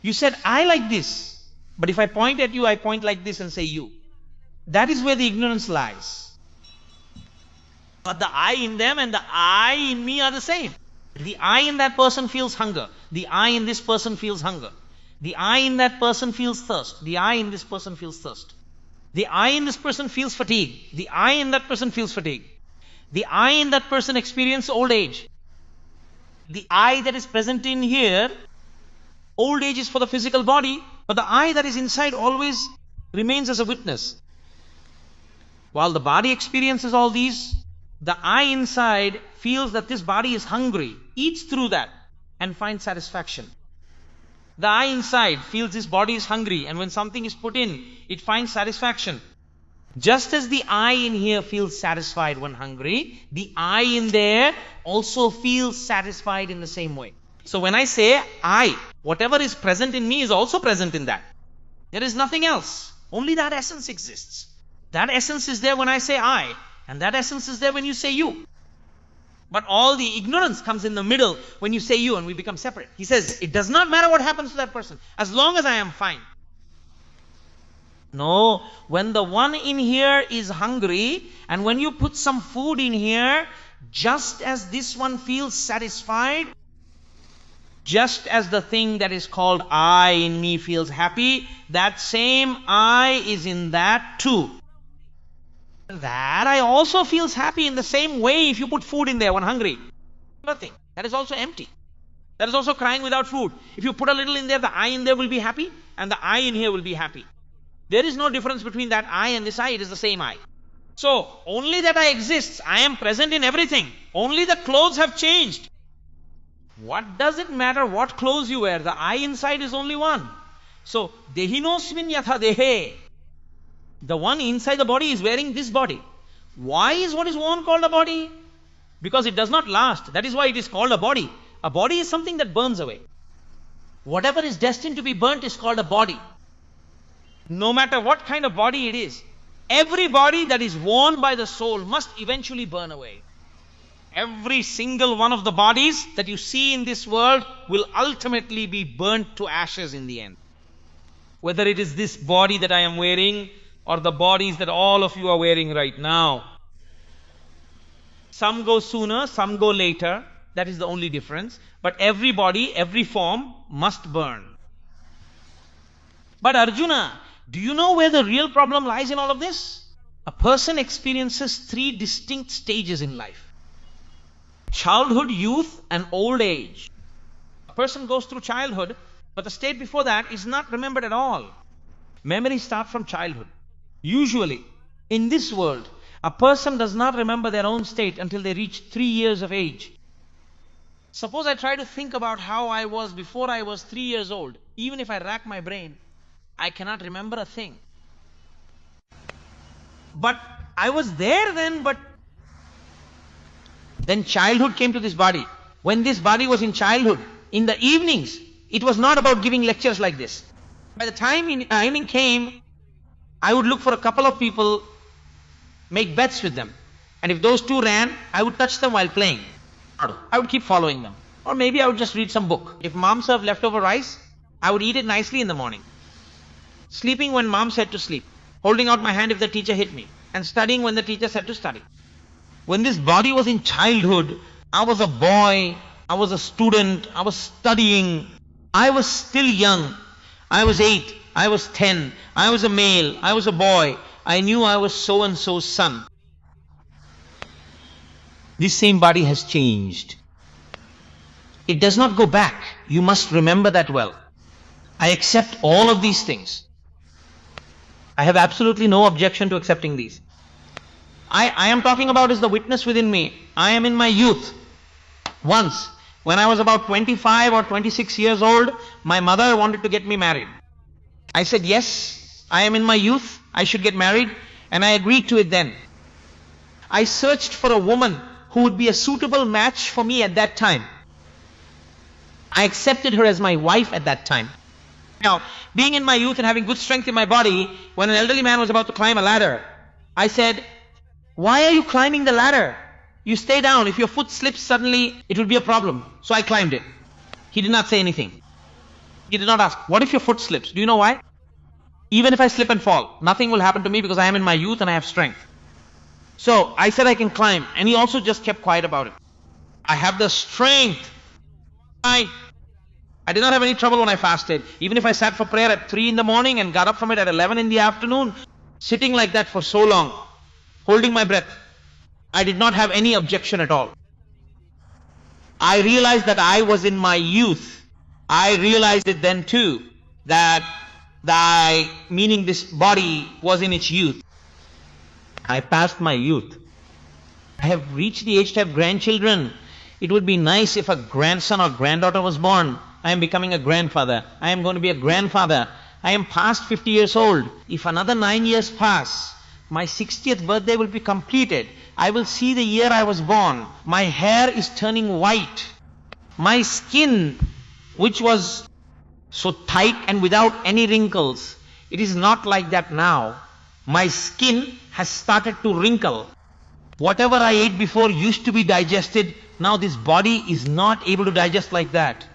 You said I like this, but if I point at you, I point like this and say you. That is where the ignorance lies. But the I in them and the I in me are the same. The I in that person feels hunger. The I in this person feels hunger. The I in that person feels thirst. The I in this person feels thirst. The I in this person feels fatigue. The I in that person feels fatigue. The I in that person experiences old age. The I that is present in here, old age is for the physical body, but the I that is inside always remains as a witness. While the body experiences all these, the I inside feels that this body is hungry, eats through that, and finds satisfaction. The I inside feels this body is hungry, and when something is put in, it finds satisfaction. Just as the I in here feels satisfied when hungry, the I in there also feels satisfied in the same way. So when I say I, whatever is present in me is also present in that. There is nothing else. Only that essence exists. That essence is there when I say I, and that essence is there when you say you. But all the ignorance comes in the middle when you say you and we become separate. He says, it does not matter what happens to that person, as long as I am fine. No, when the one in here is hungry, and when you put some food in here, just as this one feels satisfied, just as the thing that is called I in me feels happy, that same I is in that too. That I also feels happy in the same way if you put food in there when hungry. Nothing. That is also empty. That is also crying without food. If you put a little in there, the I in there will be happy, and the I in here will be happy. There is no difference between that I and this I. It is the same I. So, only that I exist. I am present in everything. Only the clothes have changed. What does it matter what clothes you wear? The I inside is only one. So, dehinosmin yatha dehe. The one inside the body is wearing this body. Why is what is worn called a body? Because it does not last. That is why it is called a body. A body is something that burns away. Whatever is destined to be burnt is called a body. No matter what kind of body it is, every body that is worn by the soul must eventually burn away. Every single one of the bodies that you see in this world will ultimately be burnt to ashes in the end. Whether it is this body that I am wearing, or the bodies that all of you are wearing right now. Some go sooner, some go later. That is the only difference. But every body, every form must burn. But Arjuna, do you know where the real problem lies in all of this? A person experiences three distinct stages in life. Childhood, youth, and old age. A person goes through childhood, but the state before that is not remembered at all. Memories start from childhood. Usually, in this world, a person does not remember their own state until they reach 3 years of age. Suppose I try to think about how I was before I was 3 years old. Even if I rack my brain, I cannot remember a thing. But I was there then, but then childhood came to this body. When this body was in childhood, in the evenings, it was not about giving lectures like this. By the time evening came, I would look for a couple of people make bets with them. And if those two ran, I would touch them while playing. I would keep following them. Or maybe I would just read some book. If mom served leftover rice, I would eat it nicely in the morning. Sleeping when mom said to sleep. Holding out my hand if the teacher hit me. And studying when the teacher said to study. When this body was in childhood, I was a boy, I was a student, I was studying. I was still young. I was 8, I was 10, I was a male, I was a boy. I knew I was so-and-so's son. This same body has changed. It does not go back. You must remember that well. I accept all of these things. I have absolutely no objection to accepting these. I am talking about is the witness within me. I am in my youth. Once, when I was about 25 or 26 years old, my mother wanted to get me married. I said, yes, I am in my youth, I should get married, and I agreed to it then. I searched for a woman who would be a suitable match for me at that time. I accepted her as my wife at that time. Now, being in my youth and having good strength in my body, when an elderly man was about to climb a ladder, I said, why are you climbing the ladder? You stay down. If your foot slips suddenly, it will be a problem. So I climbed it. He did not say anything. He did not ask, what if your foot slips? Do you know why? Even if I slip and fall, nothing will happen to me because I am in my youth and I have strength. So I said I can climb, and he also just kept quiet about it. I have the strength. I did not have any trouble when I fasted. Even if I sat for prayer at 3 in the morning and got up from it at 11 in the afternoon, sitting like that for so long, holding my breath, I did not have any objection at all. I realized that I was in my youth. I realized it then too, that meaning this body was in its youth. I passed my youth. I have reached the age to have grandchildren. It would be nice if a grandson or granddaughter was born. I am becoming a grandfather. I am going to be a grandfather. I am past 50 years old. If another 9 years pass, my 60th birthday will be completed. I will see the year I was born. My hair is turning white. My skin, which was so tight and without any wrinkles, it is not like that now. My skin has started to wrinkle. Whatever I ate before used to be digested. Now this body is not able to digest like that.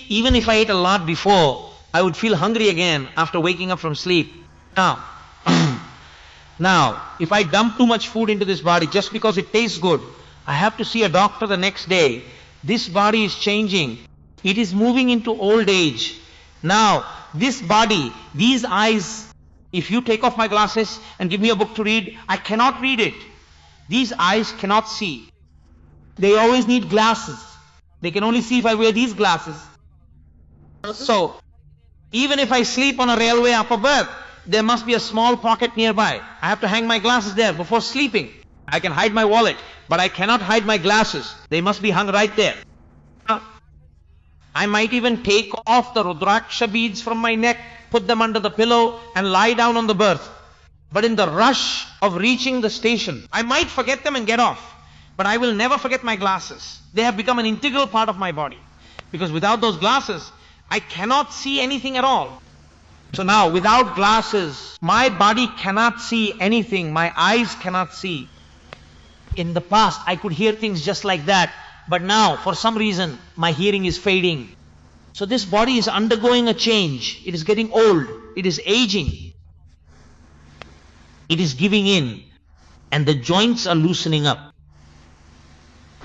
Even if I ate a lot before, I would feel hungry again after waking up from sleep. Now, if I dump too much food into this body just because it tastes good, I have to see a doctor the next day. This body is changing. It is moving into old age. Now, this body, these eyes, if you take off my glasses and give me a book to read, I cannot read it. These eyes cannot see. They always need glasses. They can only see if I wear these glasses. So, even if I sleep on a railway upper berth, there must be a small pocket nearby. I have to hang my glasses there before sleeping. I can hide my wallet, but I cannot hide my glasses. They must be hung right there. I might even take off the Rudraksha beads from my neck, put them under the pillow and lie down on the berth. But in the rush of reaching the station, I might forget them and get off. But I will never forget my glasses. They have become an integral part of my body. Because without those glasses, I cannot see anything at all. So now, without glasses, my body cannot see anything. My eyes cannot see. In the past, I could hear things just like that. But now, for some reason, my hearing is fading. So this body is undergoing a change. It is getting old. It is aging. It is giving in. And the joints are loosening up.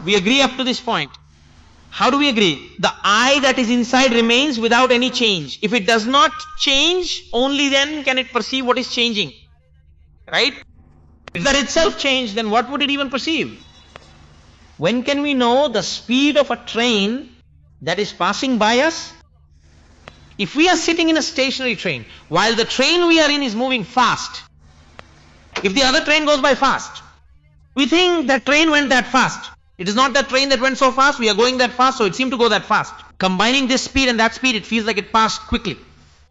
We agree up to this point. How do we agree? The I that is inside remains without any change. If it does not change, only then can it perceive what is changing. Right? If that itself changed, then what would it even perceive? When can we know the speed of a train that is passing by us? If we are sitting in a stationary train, while the train we are in is moving fast, if the other train goes by fast, we think that train went that fast. It is not that train that went so fast, we are going that fast, so it seemed to go that fast. Combining this speed and that speed, it feels like it passed quickly,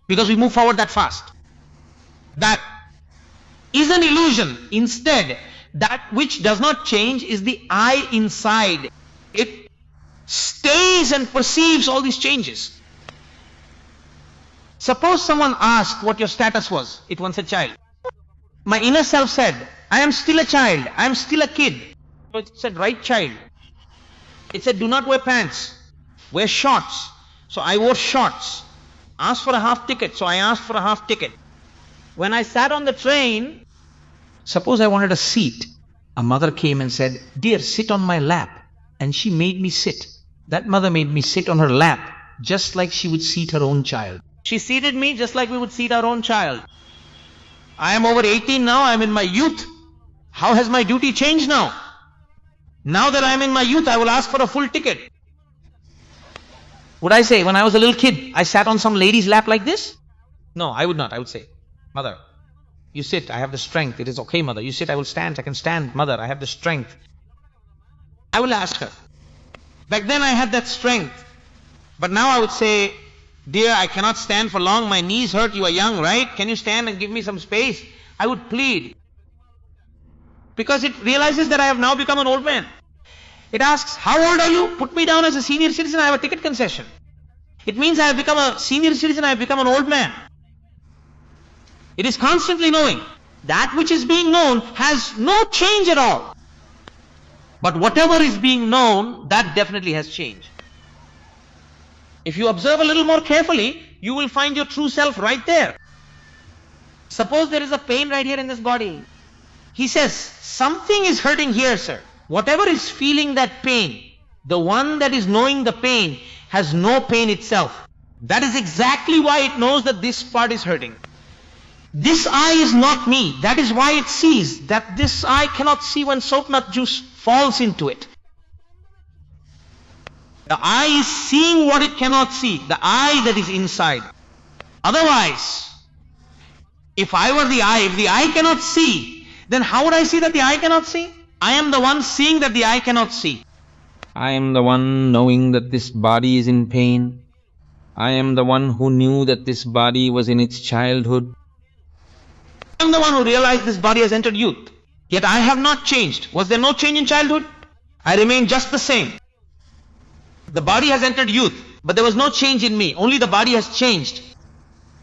because we move forward that fast. That is an illusion. Instead, that which does not change is the I inside. It stays and perceives all these changes. Suppose someone asked what your status was. It once a child. My inner self said, I am still a child. I am still a kid. So it said, right child. It said, do not wear pants. Wear shorts. So I wore shorts. Asked for a half ticket. So I asked for a half ticket. When I sat on the train, suppose I wanted a seat. A mother came and said, dear, sit on my lap. And she made me sit. That mother made me sit on her lap, just like she would seat her own child. She seated me just like we would seat our own child. I am over 18 now. I am in my youth. How has my duty changed now? Now that I am in my youth, I will ask for a full ticket. Would I say, when I was a little kid, I sat on some lady's lap like this? No, I would not. I would say, mother, you sit, I have the strength. It is okay, mother. You sit, I will stand. I can stand, mother. I have the strength. I will ask her. Back then I had that strength. But now I would say, dear, I cannot stand for long. My knees hurt. You are young, right? Can you stand and give me some space? I would plead. Because it realizes that I have now become an old man. It asks, how old are you? Put me down as a senior citizen. I have a ticket concession. It means I have become a senior citizen. I have become an old man. It is constantly knowing. That which is being known has no change at all. But whatever is being known, that definitely has changed. If you observe a little more carefully, you will find your true self right there. Suppose there is a pain right here in this body. He says, something is hurting here, sir. Whatever is feeling that pain, the one that is knowing the pain has no pain itself. That is exactly why it knows that this part is hurting. This eye is not me. That is why it sees that this eye cannot see when soapnut juice falls into it. The eye is seeing what it cannot see. The eye that is inside. Otherwise, if I were the eye, if the eye cannot see, then how would I see that the eye cannot see? I am the one seeing that the eye cannot see. I am the one knowing that this body is in pain. I am the one who knew that this body was in its childhood. I am the one who realized this body has entered youth. Yet I have not changed. Was there no change in childhood? I remain just the same. The body has entered youth, but there was no change in me. Only the body has changed.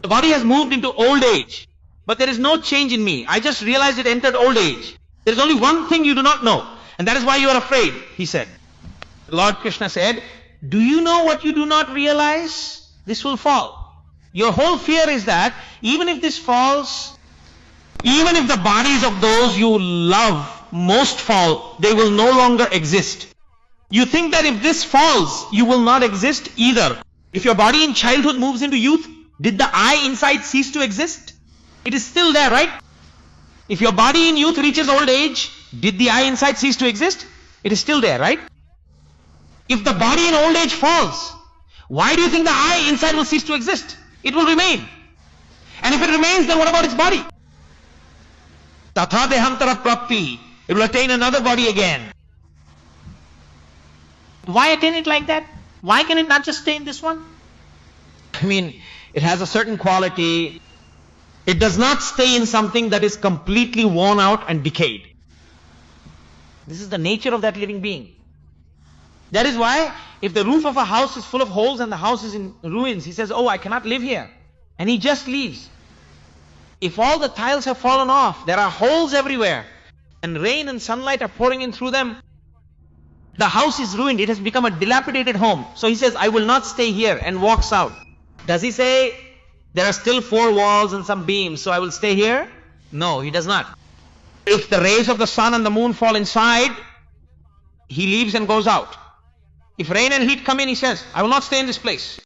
The body has moved into old age, but there is no change in me. I just realized it entered old age. There is only one thing you do not know, and that is why you are afraid, he said. Lord Krishna said, do you know what you do not realize? This will fall. Your whole fear is that even if this falls, even if the bodies of those you love most fall, they will no longer exist. You think that if this falls, you will not exist either. If your body in childhood moves into youth, did the I inside cease to exist? It is still there, right? If your body in youth reaches old age, did the I inside cease to exist? It is still there, right? If the body in old age falls, why do you think the I inside will cease to exist? It will remain. And if it remains, then what about its body? Tatha dehantara prapti. It will attain another body again. Why attain it like that? Why can it not just stay in this one? I mean, it has a certain quality. It does not stay in something that is completely worn out and decayed. This is the nature of that living being. That is why if the roof of a house is full of holes and the house is in ruins, he says, oh, I cannot live here. And he just leaves. If all the tiles have fallen off, there are holes everywhere, and rain and sunlight are pouring in through them, the house is ruined. It has become a dilapidated home. So he says, I will not stay here, and walks out. Does he say, there are still 4 walls and some beams, so I will stay here? No, he does not. If the rays of the sun and the moon fall inside, he leaves and goes out. If rain and heat come in, he says, I will not stay in this place.